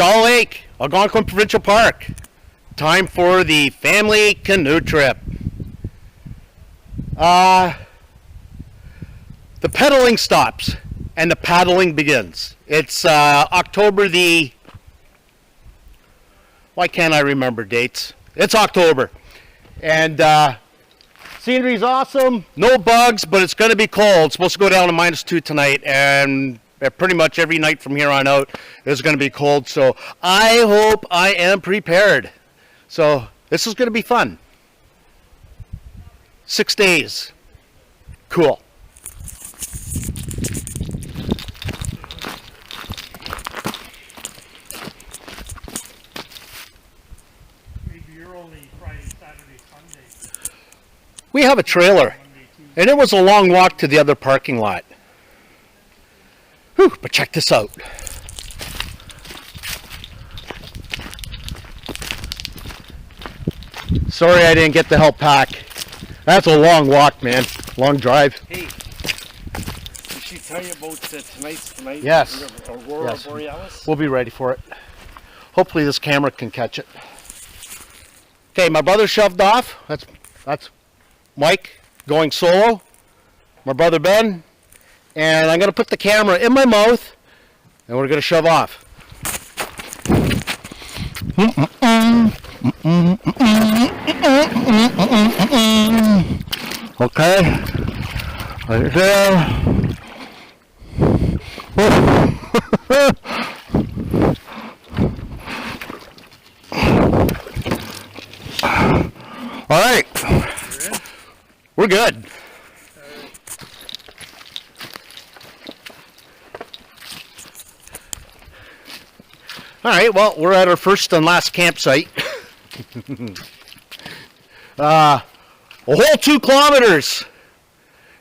Shaw Lake, Algonquin Provincial Park. Time for the family canoe trip. The pedaling stops and the paddling begins. It's October the... Why can't I remember dates? It's October. And scenery's awesome. No bugs, but it's going to be cold. It's supposed to go down to -2 tonight. And pretty much every night from here on out is going to be cold. So I hope I am prepared. So this is going to be fun. 6 days. Cool. You're only Friday, Saturday, Sunday. We have a trailer, and it was a long walk to the other parking lot. Whew, but check this out. Sorry I didn't get to help pack. That's a long walk, man. Long drive. Hey, did she tell you about tonight? Yes. Aurora Yes. Borealis? We'll be ready for it. Hopefully this camera can catch it. Okay, my brother shoved off. That's Mike going solo. My brother Ben. And I'm going to put the camera in my mouth and we're going to shove off. Okay. Right there. All right. We're good. All right, well, we're at our first and last campsite. A whole 2 kilometers.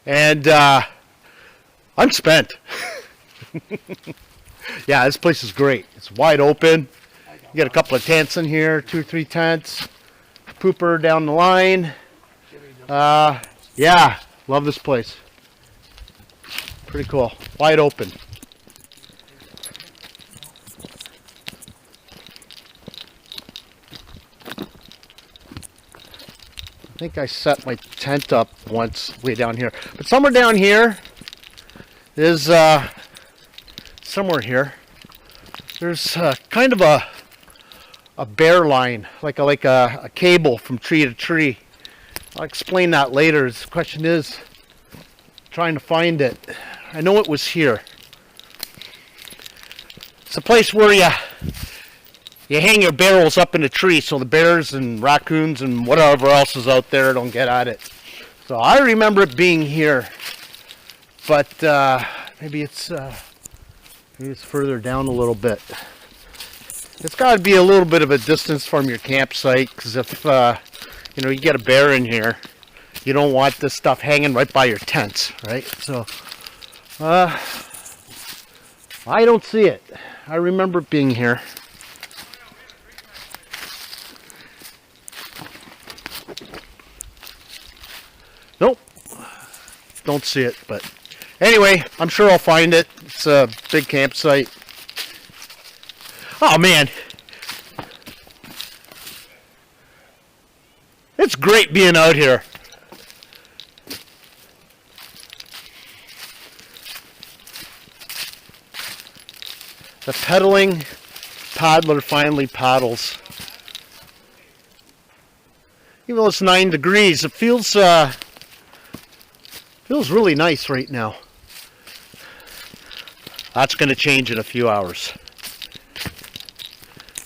And I'm spent. Yeah, this place is great. It's wide open. You got a couple of tents in here, 2 or 3 tents. Pooper down the line. Yeah, love this place. Pretty cool. Wide open. I think I set my tent up once way down here. But somewhere down here is somewhere here. There's kind of a bear line, like a cable from tree to tree. I'll explain that later. The question is trying to find it. I know it was here. It's a place where you hang your barrels up in a tree so the bears and raccoons and whatever else is out there don't get at it. So I remember it being here, but maybe it's further down a little bit. It's got to be a little bit of a distance from your campsite, because if you get a bear in here, you don't want this stuff hanging right by your tents, right? So I don't see it. I remember it being here. Nope, don't see it, but anyway, I'm sure I'll find it. It's a big campsite. Oh man, it's great being out here. The pedaling paddler finally paddles. Even though it's 9 degrees, it feels really nice right now. That's going to change in a few hours.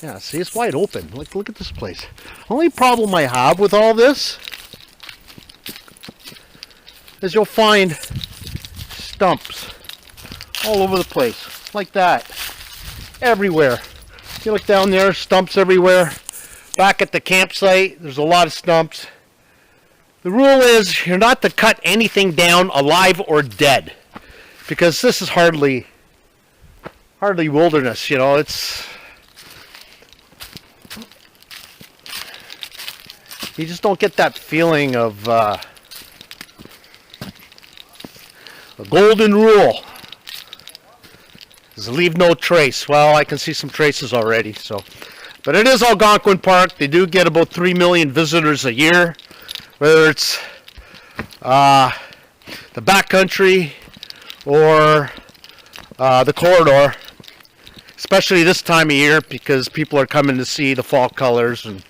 Yeah, see, it's wide open. Look at this place. Only problem I have with all this is you'll find stumps all over the place, like that, everywhere. You look down there, stumps everywhere. Back at the campsite, there's a lot of stumps. The rule is you're not to cut anything down alive or dead, because this is hardly wilderness, it's... You just don't get that feeling of a golden rule. Says, leave no trace. Well, I can see some traces already. So, but it is Algonquin Park. They do get about 3 million visitors a year, whether it's the backcountry or the corridor, especially this time of year because people are coming to see the fall colors and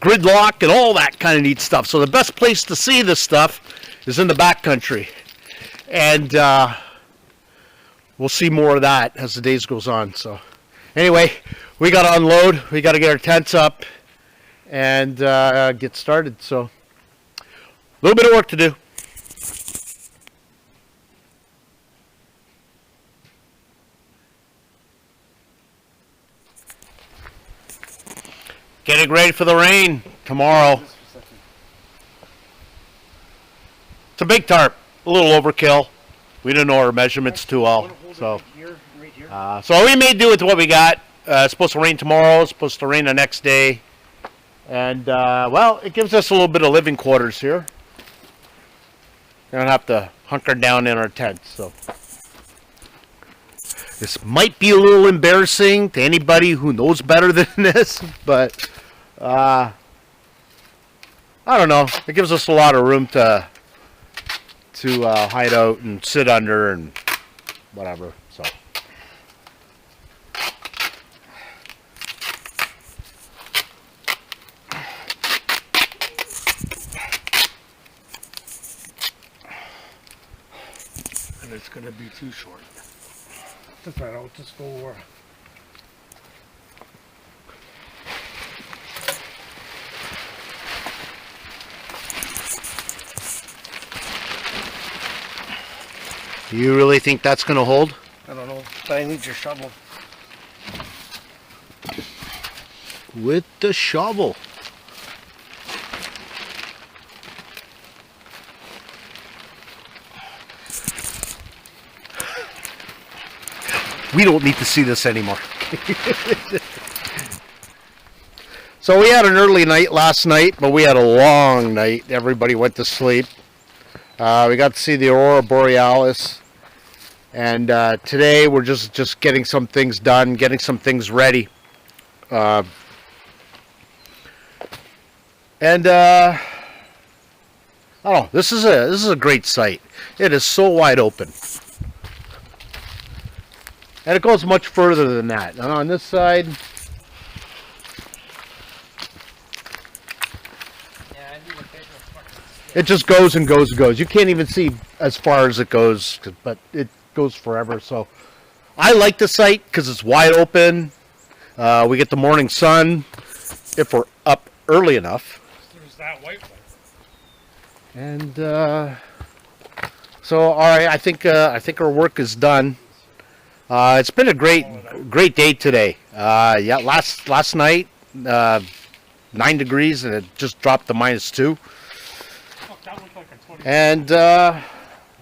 gridlock and all that kind of neat stuff. So the best place to see this stuff is in the backcountry, and we'll see more of that as the days goes on. So anyway, we got to unload, we got to get our tents up and get started. So a little bit of work to do. Getting ready for the rain tomorrow. It's a big tarp, a little overkill. We didn't know our measurements too well, so so we may do with what we got. It's supposed to rain tomorrow. It's supposed to rain the next day, and well, it gives us a little bit of living quarters here. We don't have to hunker down in our tents. So this might be a little embarrassing to anybody who knows better than this, but I don't know. It gives us a lot of room to hide out and sit under and whatever. So And it's gonna be too short. That's right, I'll just go over. you really think that's going to hold? I don't know, but I need your shovel. With the shovel. We don't need to see this anymore. So we had an early night last night, but we had a long night. Everybody went to sleep. We got to see the Aurora Borealis. And today we're just getting some things done, getting some things ready. Oh, this is a great site. It is so wide open. And it goes much further than that. And on this side, it just goes and goes and goes. You can't even see as far as it goes, but it goes forever. So I like the site because it's wide open. We get the morning sun if we're up early enough. There's that white one. And so, all right, I think our work is done. It's been a great day today. Yeah, last night, 9 degrees, and it just dropped to -2. Fuck, that looked like a 20. And I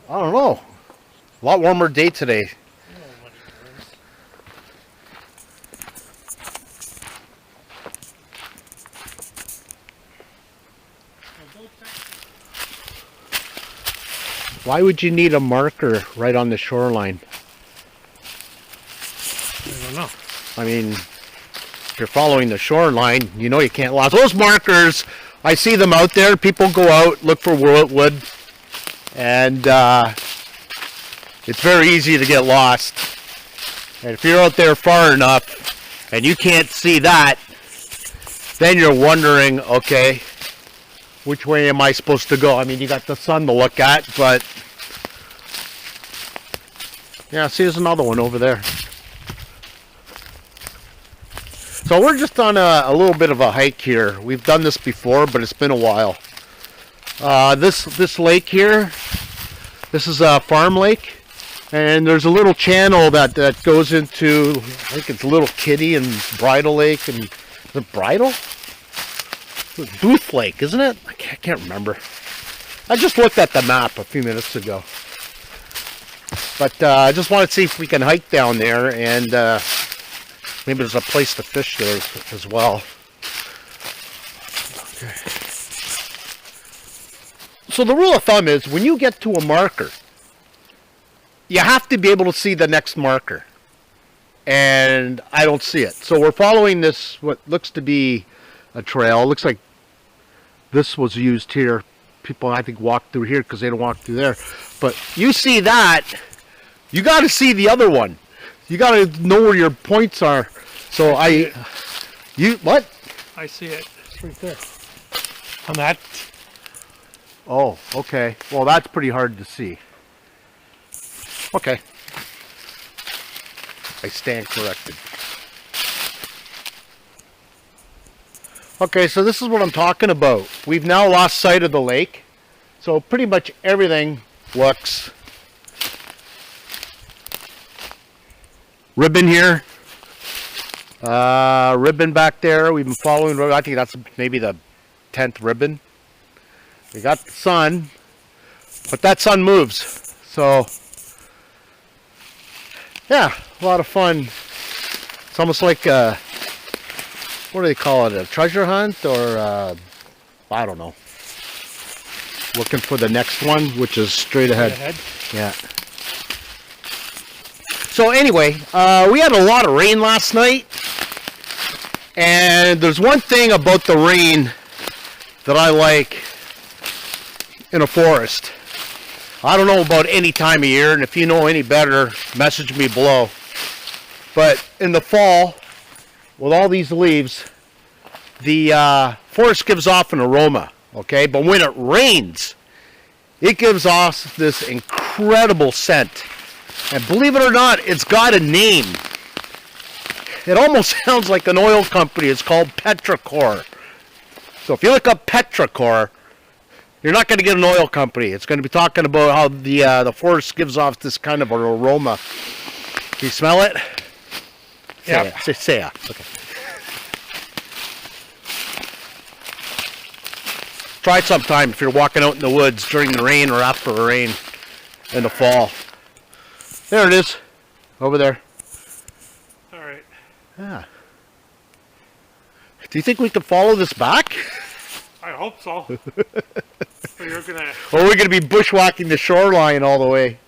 don't know, a lot warmer day today. Why would you need a marker right on the shoreline? I don't know. I mean, if you're following the shoreline, you know you can't lose. Those markers, I see them out there. People go out, look for wood, and it's very easy to get lost. And if you're out there far enough and you can't see that, then you're wondering, okay, which way am I supposed to go? I mean, you got the sun to look at, but yeah, see, there's another one over there. So we're just on a little bit of a hike here. We've done this before, but it's been a while. This lake here, this is a farm lake, and there's a little channel that goes into, I think it's Little Kitty and Bridle Lake, and is it Bridle? It's Booth Lake, isn't it? I can't remember. I just looked at the map a few minutes ago. But I just want to see if we can hike down there, and maybe there's a place to fish there as well. Okay. So the rule of thumb is when you get to a marker, you have to be able to see the next marker. And I don't see it. So we're following this, what looks to be a trail. It looks like this was used here. People, I think, walk through here because they don't walk through there. But you see that, you got to see the other one. You got to know where your points are. So what? I see it. It's right there. On that. Oh, okay. Well, that's pretty hard to see. Okay. I stand corrected. Okay, so this is what I'm talking about. We've now lost sight of the lake. So pretty much everything looks ribbon here. Ribbon back there. We've been following. I think that's maybe the 10th ribbon. We got the sun, but that sun moves. So yeah, a lot of fun. It's almost like what do they call it? A treasure hunt, or I don't know. Looking for the next one, which is straight ahead. Yeah. So anyway, we had a lot of rain last night, and there's one thing about the rain that I like in a forest. I don't know about any time of year, and if you know any better, message me below. But in the fall, with all these leaves, the forest gives off an aroma, okay? But when it rains, it gives off this incredible scent. And believe it or not, it's got a name. It almost sounds like an oil company. It's called Petrichor. So if you look up Petrichor, you're not going to get an oil company. It's going to be talking about how the forest gives off this kind of an aroma. Can you smell it? Yeah. Say yeah. Okay. Try it sometime if you're walking out in the woods during the rain or after the rain in the fall. There it is. Over there. All right. Yeah. Do you think we can follow this back? I hope so. So you're gonna. Or we're going to be bushwhacking the shoreline all the way?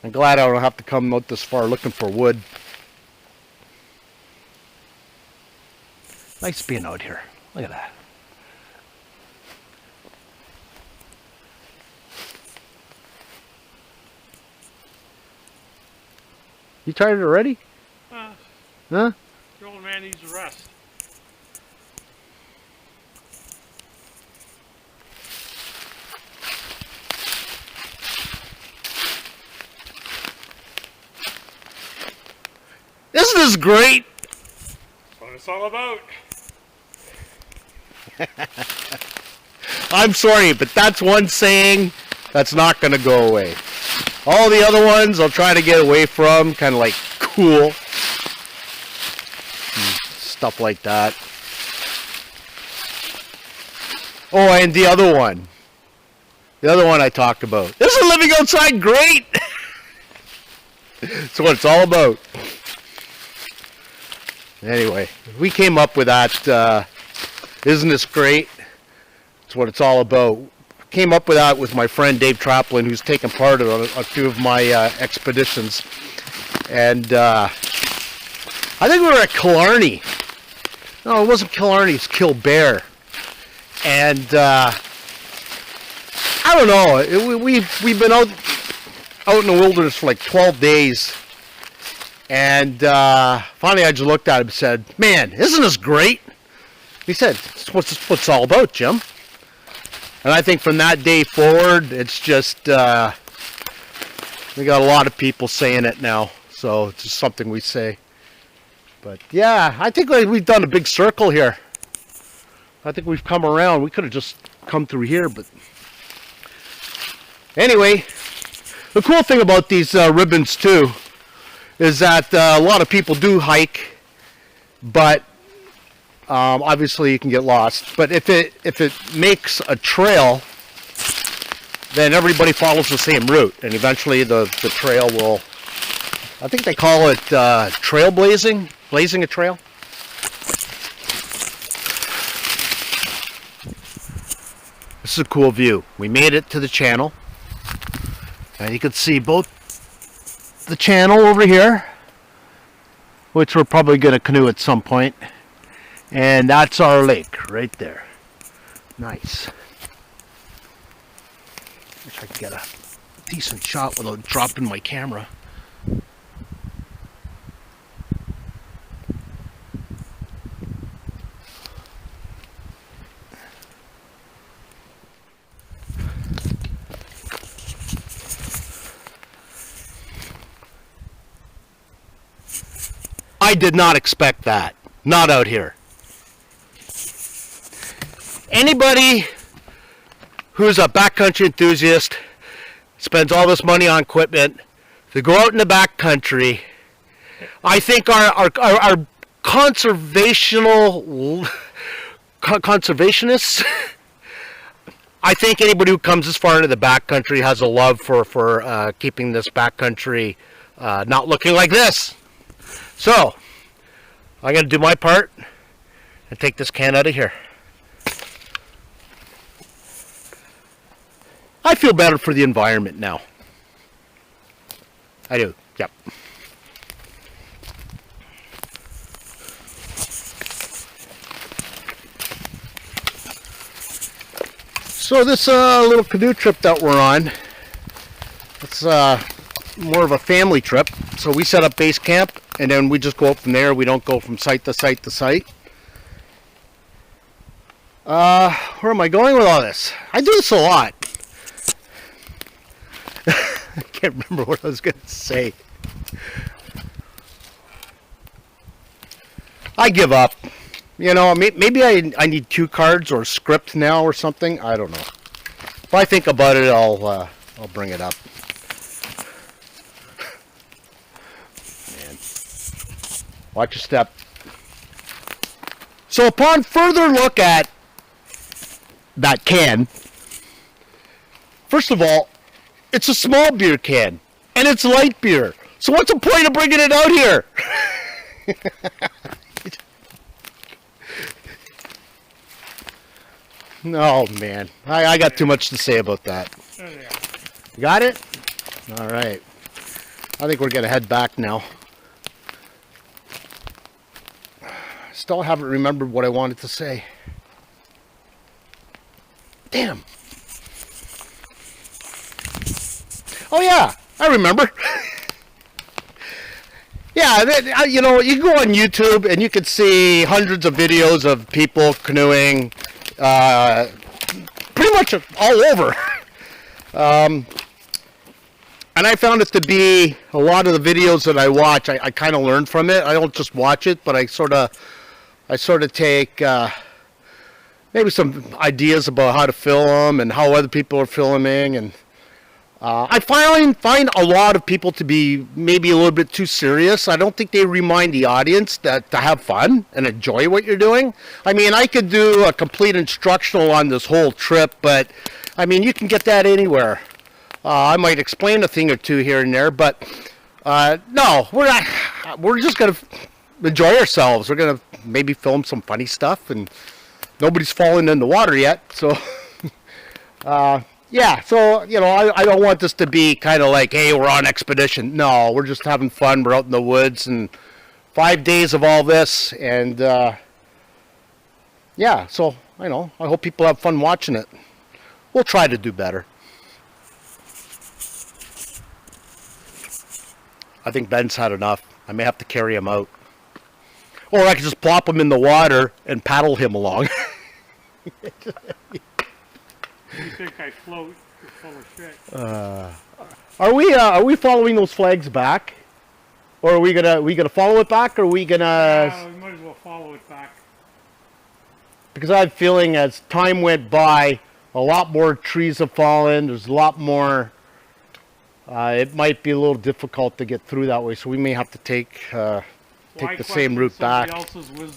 I'm glad I don't have to come out this far looking for wood. Nice being out here. Look at that. You tired already? Huh? The old man needs a rest. Isn't this great? That's what it's all about. I'm sorry, but that's one saying that's not going to go away. All the other ones I'll try to get away from, kind of like cool. Stuff like that. Oh, and the other one. The other one I talked about. Isn't living outside great? That's what it's all about. Anyway, we came up with that. Isn't this great? That's what it's all about. Came up with that with my friend Dave Traplin, who's taken part of a few of my expeditions. And I think we were at Killarney. No, it wasn't Killarney, it's Killbear. And I don't know, we've been out in the wilderness for like 12 days. And finally I just looked at him and said, "Man, isn't this great?" He said, "It's what it's all about, Jim." And I think from that day forward, it's just, we got a lot of people saying it now. So it's just something we say. But yeah, I think we've done a big circle here. I think we've come around. We could have just come through here, but anyway, the cool thing about these ribbons too is that a lot of people do hike, but obviously you can get lost. But if it makes a trail, then everybody follows the same route, and eventually the trail will, I think they call it trailblazing, blazing a trail. is a cool view. We made it to the channel. And you can see both the channel over here, which we're probably going to canoe at some point. And that's our lake right there. Nice. Wish I could get a decent shot without dropping my camera. I did not expect that. Not out here. Anybody who's a backcountry enthusiast spends all this money on equipment to go out in the backcountry. I think our conservationists. I think anybody who comes this far into the backcountry has a love for keeping this backcountry not looking like this. So, I'm going to do my part and take this can out of here. I feel better for the environment now. I do, yep. So this little canoe trip that we're on, it's more of a family trip. So we set up base camp and then we just go up from there. We don't go from site to site to site. Where am I going with all this? I do this a lot. I can't remember what I was going to say. I give up. You know, maybe I need cue cards or script now or something. I don't know. If I think about it, I'll bring it up. Man. Watch your step. So upon further look at that can, first of all, it's a small beer can, and it's light beer. So what's the point of bringing it out here? Oh, man. I got too much to say about that. You got it? All right. I think we're going to head back now. Still haven't remembered what I wanted to say. Damn. Oh yeah, I remember. Yeah, you know, you go on YouTube and you can see hundreds of videos of people canoeing, pretty much all over. And I found it to be a lot of the videos that I watch. I kind of learn from it. I don't just watch it, but I sort of take maybe some ideas about how to film and how other people are filming. And I find a lot of people to be maybe a little bit too serious. I don't think they remind the audience that to have fun and enjoy what you're doing. I mean, I could do a complete instructional on this whole trip, but I mean, you can get that anywhere. I might explain a thing or two here and there, but no, we're not. We're just gonna enjoy ourselves. We're gonna maybe film some funny stuff, and nobody's fallen in the water yet, so. Yeah, so, you know, I don't want this to be kind of like, hey, we're on expedition. No, we're just having fun. We're out in the woods, and 5 days of all this, and, yeah, so, I know, I hope people have fun watching it. We'll try to do better. I think Ben's had enough. I may have to carry him out. Or I could just plop him in the water and paddle him along. You think I float? You're full of shit. Are we following those flags back, or are we gonna follow it back, or are we gonna? Yeah, we might as well follow it back. Because I have a feeling as time went by, a lot more trees have fallen. There's a lot more. It might be a little difficult to get through that way, so we may have to take the same route back. Why question somebody else's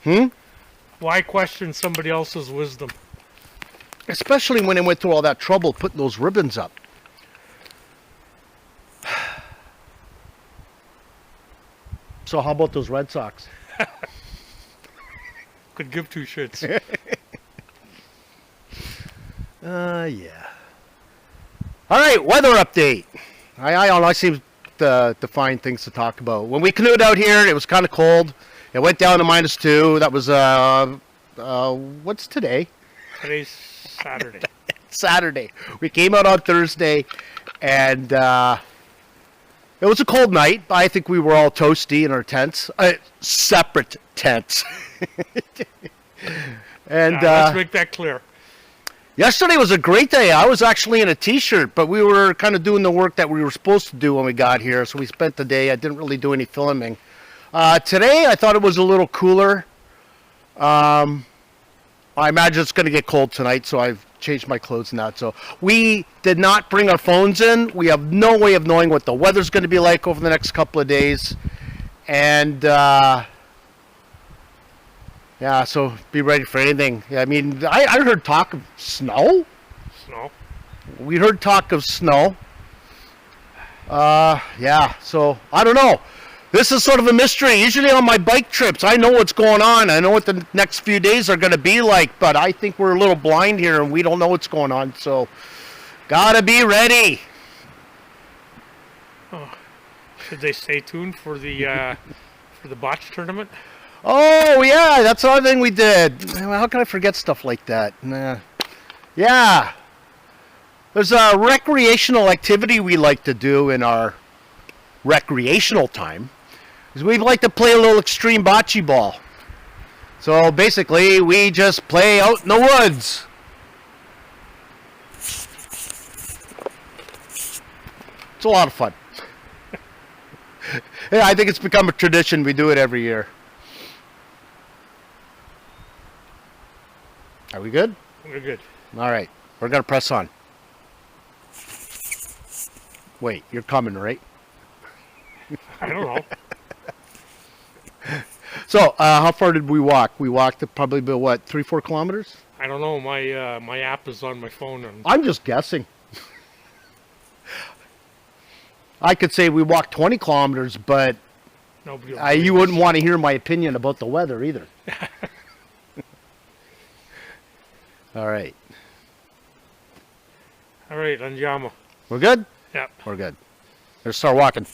Hmm? wisdom? Why question somebody else's wisdom? Especially when they went through all that trouble putting those ribbons up. So how about those Red Sox? Could give two shits. Yeah. All right, weather update. I seem to find things to talk about. When we canoed out here, it was kind of cold. It went down to -2. That was what's today? Today's Saturday. Saturday. We came out on Thursday, and it was a cold night. I think we were all toasty in our tents, separate tents. And let's make that clear. yesterday was a great day. I was actually in a t-shirt, but we were kind of doing the work that we were supposed to do when we got here, so we spent the day. I didn't really do any filming. Today, I thought it was a little cooler. I imagine it's going to get cold tonight, so I've changed my clothes now. So we did not bring our phones in. We have no way of knowing what the weather's going to be like over the next couple of days. And yeah, so be ready for anything. I mean, I heard talk of snow. Snow. We heard talk of snow. Yeah, so I don't know. This is sort of a mystery. Usually on my bike trips, I know what's going on. I know what the next few days are going to be like, but I think we're a little blind here and we don't know what's going on. So, gotta be ready. Oh. Should they stay tuned for the botch tournament? Oh, yeah, that's another thing we did. How can I forget stuff like that? Yeah. There's a recreational activity we like to do in our recreational time. Is we like to play a little extreme bocce ball. So basically, we just play out in the woods. It's a lot of fun. Yeah, I think it's become a tradition. We do it every year. Are we good? We're good. All right. We're going to press on. Wait, you're coming, right? I don't know. So, how far did we walk? We walked probably about, what, 3-4 kilometers? I don't know. My app is on my phone. And I'm just guessing. I could say we walked 20 kilometers, but nobody you wouldn't want to hear my opinion about the weather either. All right. All right, Andiamo. We're good? Yeah. We're good. Let's start walking.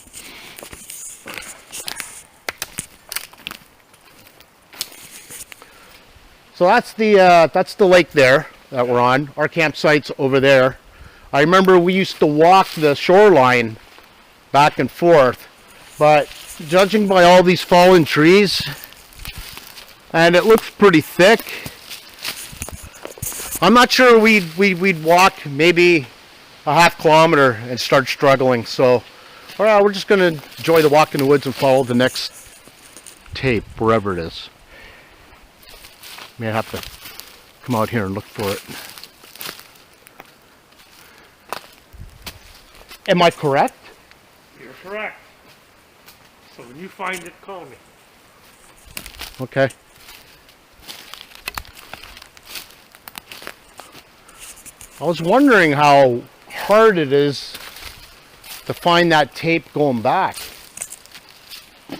So that's the lake there that we're on. Our campsite's over there. I remember we used to walk the shoreline back and forth, but judging by all these fallen trees, and it looks pretty thick, I'm not sure we'd walk maybe a half kilometer and start struggling. So, all right, we're just going to enjoy the walk in the woods and follow the next tape, wherever it is. May have to come out here and look for it. Am I correct? You're correct. So when you find it, call me. Okay. I was wondering how hard it is to find that tape going back. I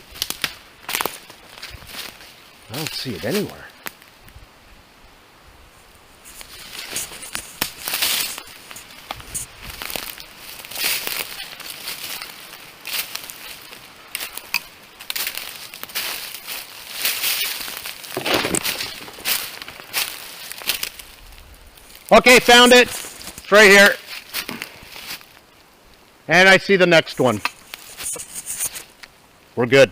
don't see it anywhere. Okay, found it. It's right here. And I see the next one. We're good.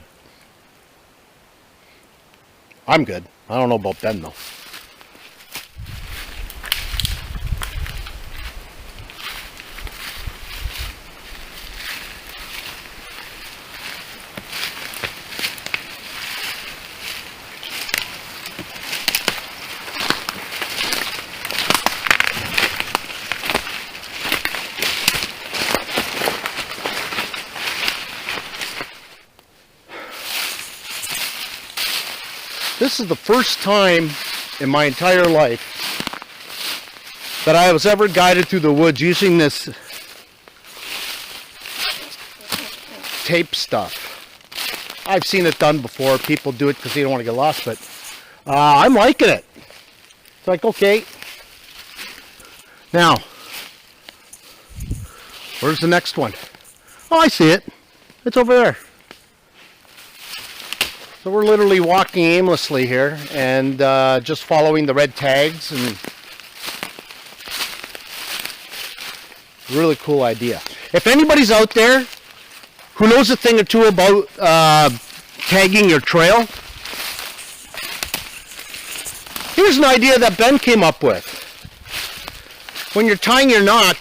I'm good. I don't know about Ben, though. This is the first time in my entire life that I was ever guided through the woods using this tape stuff. I've seen it done before. People do it because they don't want to get lost, but I'm liking it. It's like, okay. Now, Where's the next one? Oh, I see it. It's over there. So we're literally walking aimlessly here and just following the red tags, and really cool idea. If anybody's out there who knows a thing or two about tagging your trail, here's an idea that Ben came up with. When you're tying your knot,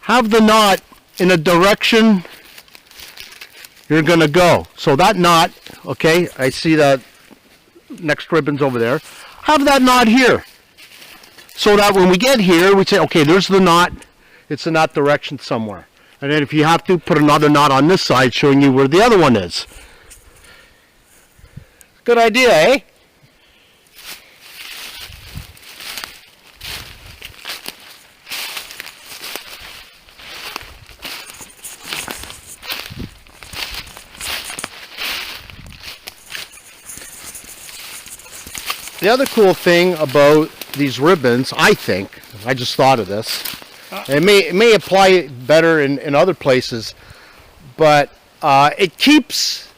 have the knot in a direction you're going to go. So that knot, okay, I see that next ribbon's over there. Have that knot here. So that when we get here, we say, okay, there's the knot. It's in that direction somewhere. And then if you have to, put another knot on this side showing you where the other one is. Good idea, eh? The other cool thing about these ribbons, I think, I just thought of this, it may apply better in other places, but it keeps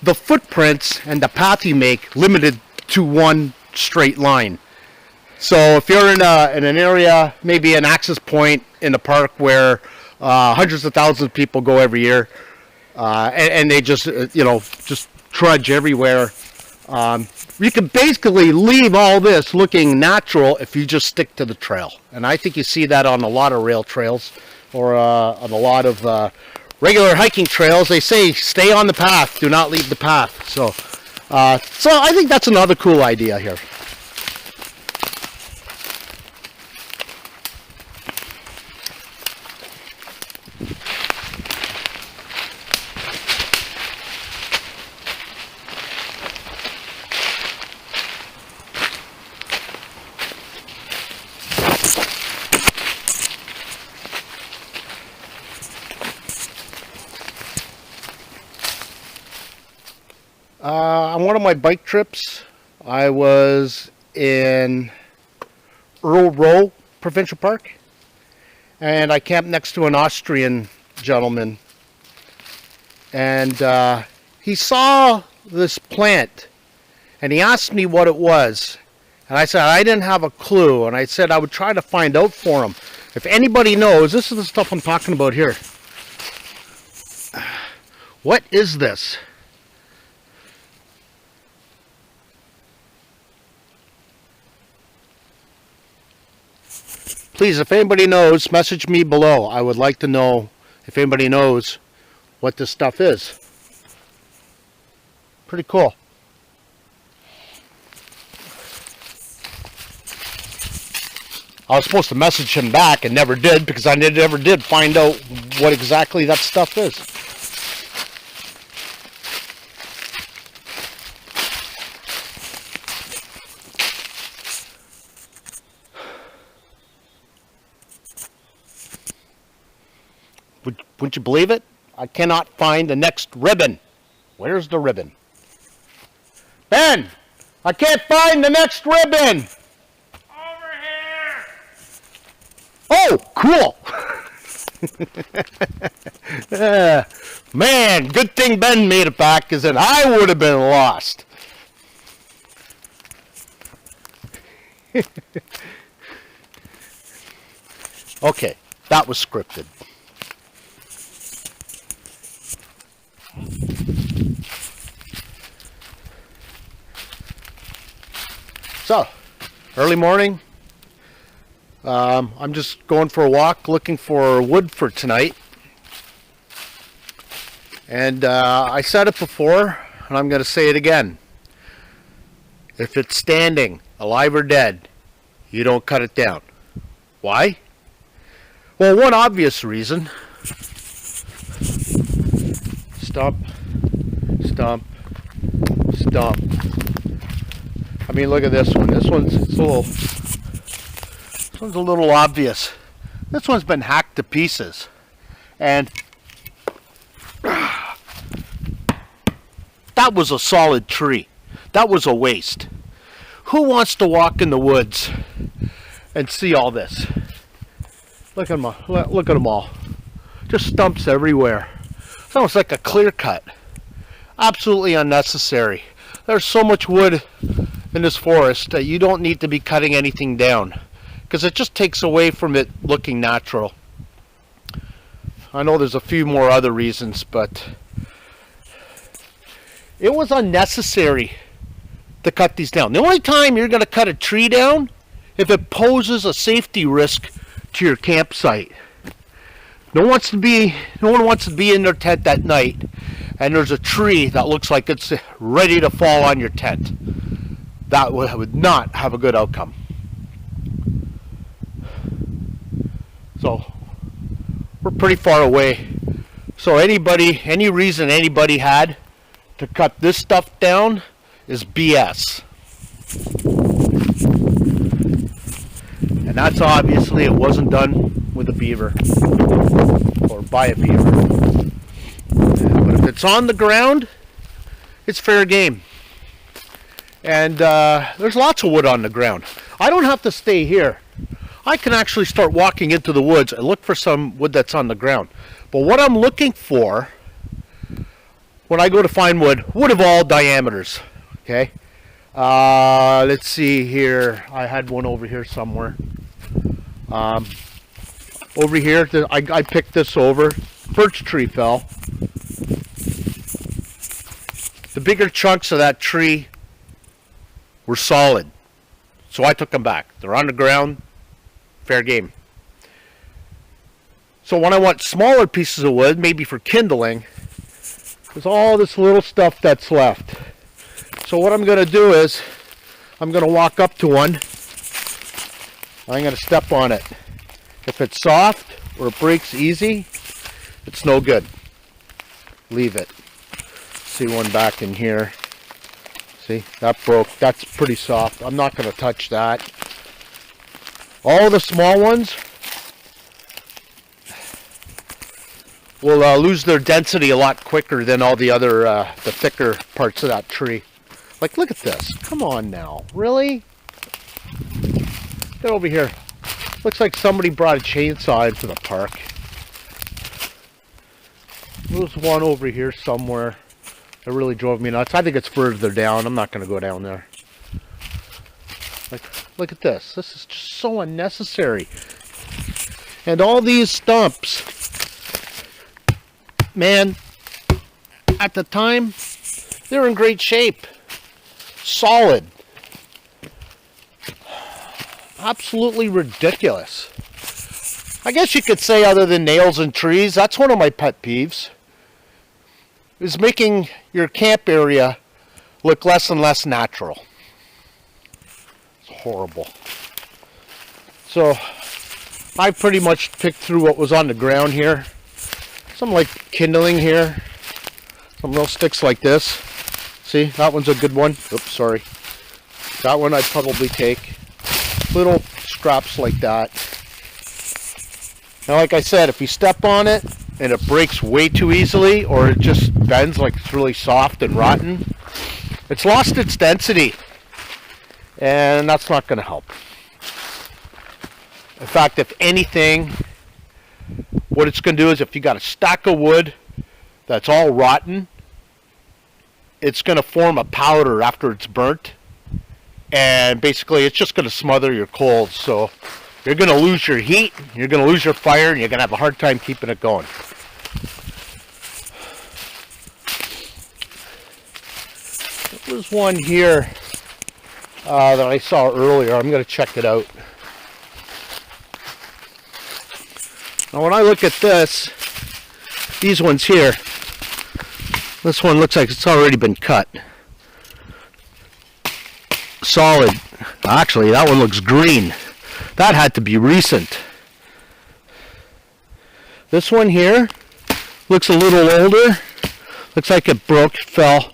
the footprints and the path you make limited to one straight line. So if you're in an area, maybe an access point in the park where hundreds of thousands of people go every year, and they just just trudge everywhere, you can basically leave all this looking natural if you just stick to the trail. And I think you see that on a lot of rail trails, or on a lot of regular hiking trails. They say stay on the path, do not leave the path. So I think that's another cool idea here. On one of my bike trips, I was in Alot Provincial Park, and I camped next to an Austrian gentleman, and he saw this plant, and he asked me what it was, and I said I didn't have a clue, and I said I would try to find out for him. If anybody knows, this is the stuff I'm talking about here. What is this? Please, if anybody knows, message me below. I would like to know if anybody knows what this stuff is. Pretty cool. I was supposed to message him back and never did, because I never did find out what exactly that stuff is. Wouldn't you believe it? I cannot find the next ribbon. Where's the ribbon? Ben! I can't find the next ribbon! Over here! Oh, cool! Man, good thing Ben made it back, because then I would have been lost. Okay, that was scripted. So, early morning, I'm just going for a walk looking for wood for tonight. And I said it before, and I'm going to say it again. If it's standing, alive or dead, you don't cut it down. Why? Well, one obvious reason. Stump, stump, stump. I mean, look at this one. This one's a little obvious. This one's been hacked to pieces, and that was a solid tree. That was a waste. Who wants to walk in the woods and see all this? Look at them, look at them all. Just stumps everywhere. It's almost like a clear cut. Absolutely unnecessary. There's so much wood in this forest that you don't need to be cutting anything down, because it just takes away from it looking natural. I know there's a few more other reasons, but it was unnecessary to cut these down. The only time you're going to cut a tree down if it poses a safety risk to your campsite. No one wants to be in their tent that night and there's a tree that looks like it's ready to fall on your tent. That would not have a good outcome. So we're pretty far away. So any reason anybody had to cut this stuff down is BS. And that's obviously it wasn't done with a beaver or by a beaver. But if it's on the ground, it's fair game. And there's lots of wood on the ground. I don't have to stay here. I can actually start walking into the woods and look for some wood that's on the ground. But what I'm looking for when I go to find wood of all diameters. Okay. Let's see here. I had one over here somewhere. Over here, I picked this over. Birch tree fell. The bigger chunks of that tree were solid, so I took them back. They're on the ground, fair game. So when I want smaller pieces of wood, maybe for kindling, there's all this little stuff that's left. So what I'm going to do is, I'm going to walk up to one. I'm going to step on it. If it's soft or it breaks easy, it's no good. Leave it. See one back in here. See, that broke. That's pretty soft. I'm not going to touch that. All the small ones will lose their density a lot quicker than all the other, the thicker parts of that tree. Like, look at this. Come on now. Really? Get over here. Looks like somebody brought a chainsaw into the park. There's one over here somewhere. It really drove me nuts. I think it's further down. I'm not going to go down there. Like, look at this. This is just so unnecessary. And all these stumps, man, at the time, they're in great shape. Solid. Absolutely ridiculous. I guess you could say, other than nails and trees, that's one of my pet peeves, is making your camp area look less and less natural. It's horrible. So I pretty much picked through what was on the ground here. Some like kindling here. Some little sticks like this. See, that one's a good one. Oops, sorry. That one I'd probably take. Little scraps like that. Now, like I said, if you step on it and it breaks way too easily, or it just bends like it's really soft and rotten, it's lost its density, and that's not going to help. In fact, if anything, what it's going to do is, if you got a stack of wood that's all rotten, it's going to form a powder after it's burnt, and basically it's just going to smother your coals. So you're going to lose your heat, you're going to lose your fire, and you're going to have a hard time keeping it going. There's one here that I saw earlier. I'm going to check it out. Now when I look at this, these ones here, this one looks like it's already been cut. Solid. Actually, that one looks green. That had to be recent. This one here looks a little older. Looks like it broke, fell,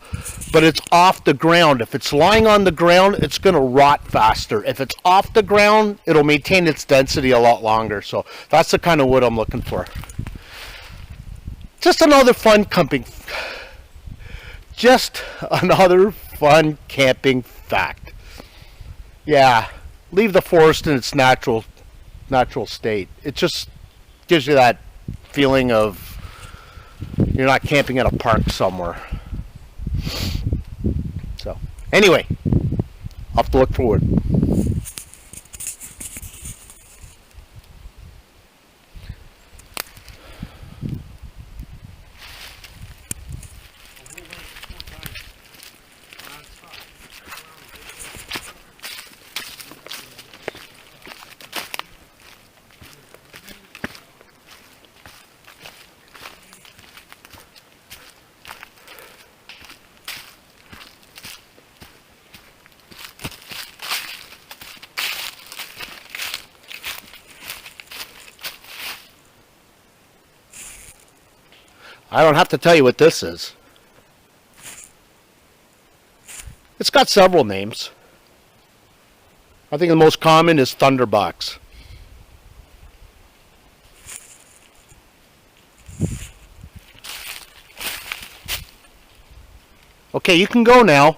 but it's off the ground. If it's lying on the ground, it's going to rot faster. If it's off the ground, it'll maintain its density a lot longer. So that's the kind of wood I'm looking for. Just another fun camping. Just another fun camping fact. Yeah, leave the forest in its natural state. It just gives you that feeling of you're not camping at a park somewhere. So, anyway, I'll have to look forward. I don't have to tell you what this is. It's got several names. I think the most common is thunderbox. Okay, you can go now.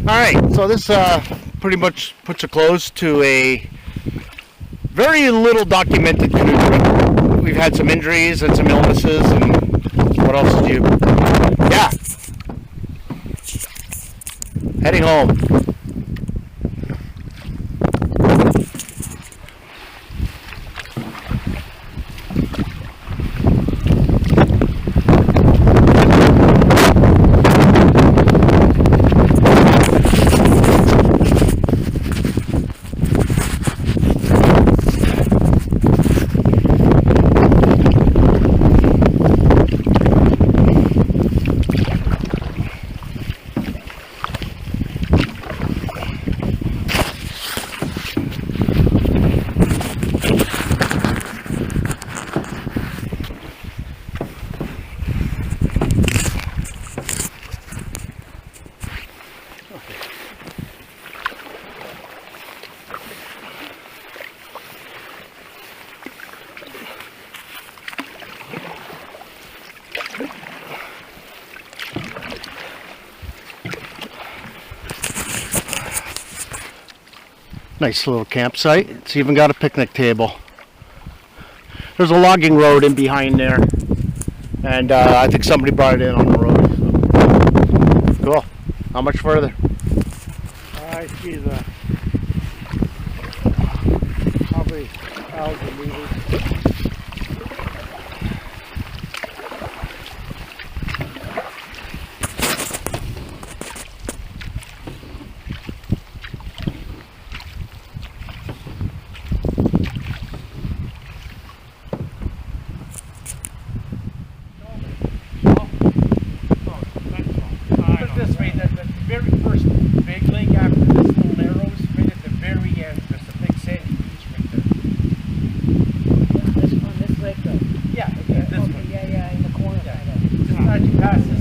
Alright, so this pretty much puts a close to a very little documented canoe trip. We've had some injuries and some illnesses, and what else did you... Yeah. Heading home. Nice little campsite. It's even got a picnic table. There's a logging road in behind there, and I think somebody brought it in on the road. Cool. How much further? I see the probably 1,000 meters. thought you passed it.